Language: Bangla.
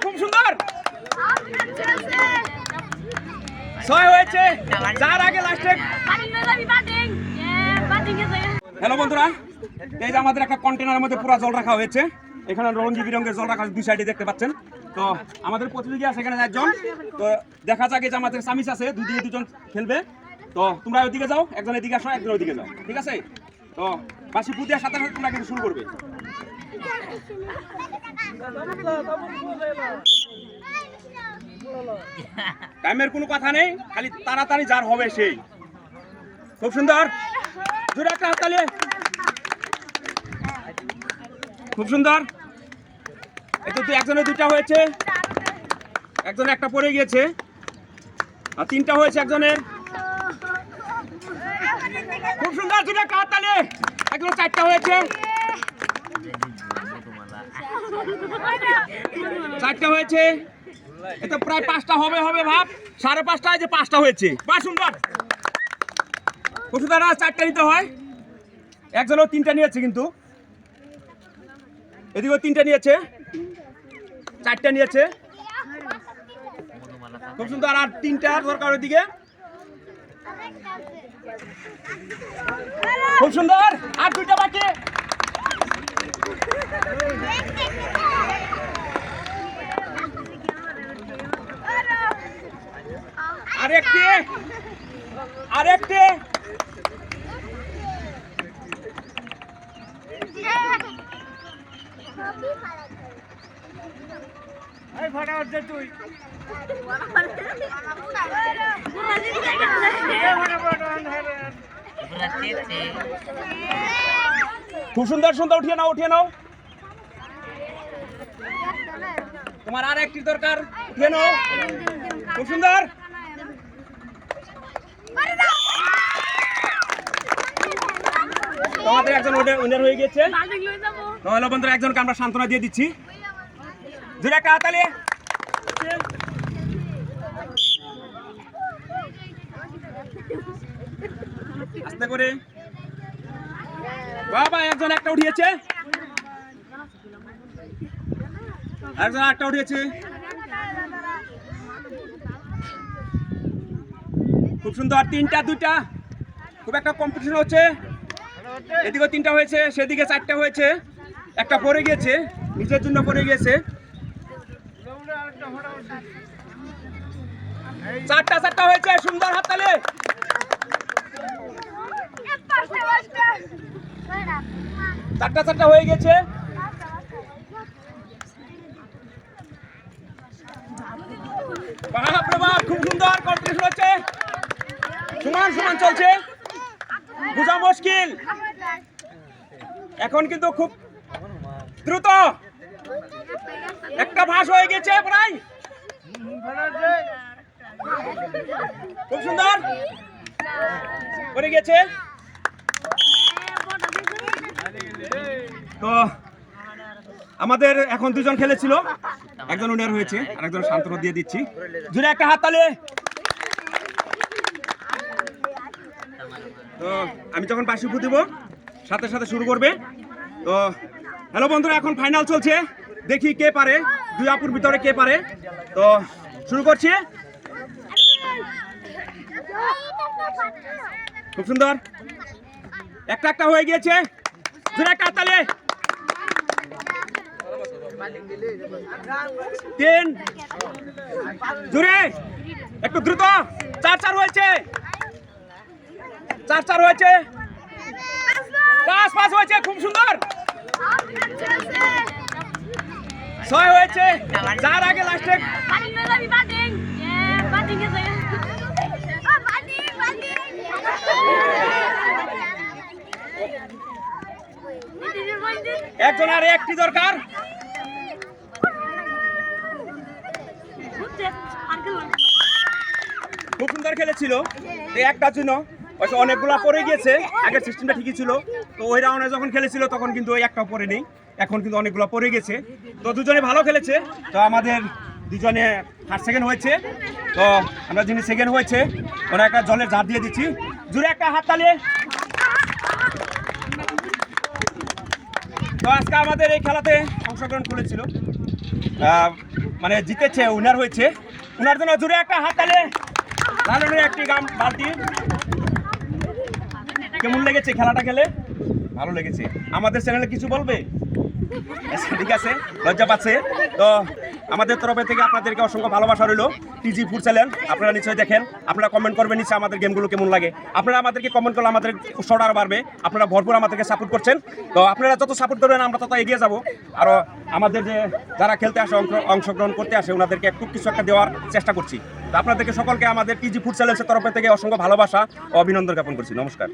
খুব সুন্দর। 6 হয়েছে, যার আগে লাস্টে। হ্যালো বন্ধুরা, এই যে আমাদের একটা কন্টেনারের মধ্যে পুরো জল রাখা হয়েছে। এখানে রঙি বিরঙের জল রাখা, দুই সাইডে দেখতে পাচ্ছেন। তো আমাদের প্রতিযোগী আছে এখানে 1 জন। তো দেখা যাক যে আমাদের সামিস আছে, দুদিকে 2 জন খেলবে। তো তোমরা ওইদিকে যাও, একজন এদিকে আসো, একজন ওইদিকে যাও, ঠিক আছে? তো বাসি ফুটিয়ার সাথে সাথে তোমরা কিন্তু শুরু করবে। টাইমের কোনো কথা নেই, খালি তাড়াতাড়ি যার হবে সেই। খুব সুন্দর, জোরে একটা হাততালি। খুব সুন্দর। এই তো একজনের 2টা হয়েছে, একজনের 1টা পড়ে গিয়েছে, আর 3টা হয়েছে একজনের। খুব সুন্দর, জোরে একটা হাততালি। একজনের 4টা হয়েছে, 4টা হয়েছে। এটা প্রায় 5টা হবে ভাব, 5:30টায় যে 5টা হয়েছে। বা সুন্দর, খুব সুন্দর। 4টা নিতে হয়, একজনও 3টা নিয়েছে, কিন্তু এদিকেও 3টা নিয়েছে, 4টা নিয়েছে। খুব সুন্দর, আর 3টার দরকার ওইদিকে। খুব সুন্দর, আর 2টা বাকি। আরেকটি, আরেকটি। তুই খুব সুন্দর সুন্দর, উঠিয়ে নাও, উঠিয়ে নাও। তোমার আর একটি দরকার, উঠিয়ে নাও। খুব সুন্দর। তোমাদের একজন উইনার হয়ে গেছে। তাহলে বন্ধুরা, একজনকে আমরা সান্ত্বনা দিয়ে দিচ্ছি। জোরে একটা হাততালি। আস্তে করে। বাবা, একজন 1টা উঠিয়েছে, একজন 8টা উঠিয়েছে। খুব সুন্দর, 3টা 2টা। খুব একটা কম্পিটিশন হচ্ছে। এদিকে 3টা হয়েছে, সেদিকে 4টা হয়েছে, 1টা পড়ে গিয়েছে, নিজের জন্য পড়ে গিয়েছে। 4টা হয়েছে। সুন্দর, হাততালি। 4টা হয়ে গেছে। বাহ, খুব সুন্দর কম্পিটিশন হচ্ছে, সমান সমান চলছে, বোঝা মুশকিল। এখন কিন্তু খুব দ্রুত একটা ভাস হয়ে গেছে প্রায়। খুব সুন্দর করে গেছে। তো আমাদের এখন 2 জন খেলেছিল, একজন উইনার হয়েছে, আর একজন সান্ত্বনা দিয়ে দিচ্ছি। জোরে একটা হাততালি। তো আমি যখন বাঁশি ফুটিব, সাথে সাথে শুরু করবে। তো হ্যালো বন্ধুরা, এখন ফাইনাল চলছে, দেখি কে পারে, 2 আপুর ভিতরে কে পারে। তো শুরু করছি। খুব সুন্দর, একটা হয়ে গিয়েছে। জোরে একটা হাততালি। 3, জোরে একটু দ্রুত। 4 হয়েছে, 4 হয়েছে, 5 হয়েছে। খুব সুন্দর, 6 হয়েছে, যার আগে লাস্টে। একজন আর একটি দরকার। খুব সুন্দর খেলেছিল, একটার জন্য অনেকগুলা পড়ে গিয়েছে। আগের সিস্টেমটা ঠিকই ছিল, তো ওই রাউন্ডে যখন খেলেছিল তখন কিন্তু ওই একটাও পড়ে নেই, এখন কিন্তু অনেকগুলো পড়ে গেছে। তো 2 জনে ভালো খেলেছে। তো আমাদের 2 জনে 1st সেকেন্ড হয়েছে। তো আমরা যিনি সেকেন্ড হয়েছে, ওরা একটা জলের ঝাড় দিয়ে দিচ্ছি। জোরে একটা হাততালি। তো আজকে আমাদের এই খেলাতে অংশগ্রহণ করেছিল মানে জিতেছে, উইনার হয়েছে। উনার জন্য জুড়ে একটা হাততালি। লালনের একটি বালতি। কেমন লেগেছে খেলাটা খেলে? ভালো লেগেছে। আমাদের চ্যানেলে কিছু বলবে? আচ্ছা, ঠিক আছে, লজ্জা পাচ্ছে তো। আমাদের তরফে থেকে আপনাদেরকে অসংখ্য ভালোবাসা রইল। টিজি ফুড চ্যানেল আপনারা নিশ্চয়ই দেখেন, আপনারা কমেন্ট করবেন নিশ্চয়ই আমাদের গেমগুলো কেমন লাগে। আপনারা আমাদেরকে কমেন্ট করলে আমাদের উৎসাহটা আরও বাড়বে। আপনারা ভরপুর আমাদেরকে সাপোর্ট করছেন, তো আপনারা যত সাপোর্ট করবেন আমরা তত এগিয়ে যাব। আরও আমাদের যে যারা খেলতে আসে, অংশগ্রহণ করতে আসে, ওনাদেরকে একটু কিছু একটা দেওয়ার চেষ্টা করছি। তো আপনাদেরকে সকলকে আমাদের টিজি ফুড চ্যানেলের তরফে থেকে অসংখ্য ভালোবাসা ও অভিনন্দন জ্ঞাপন করছি। নমস্কার।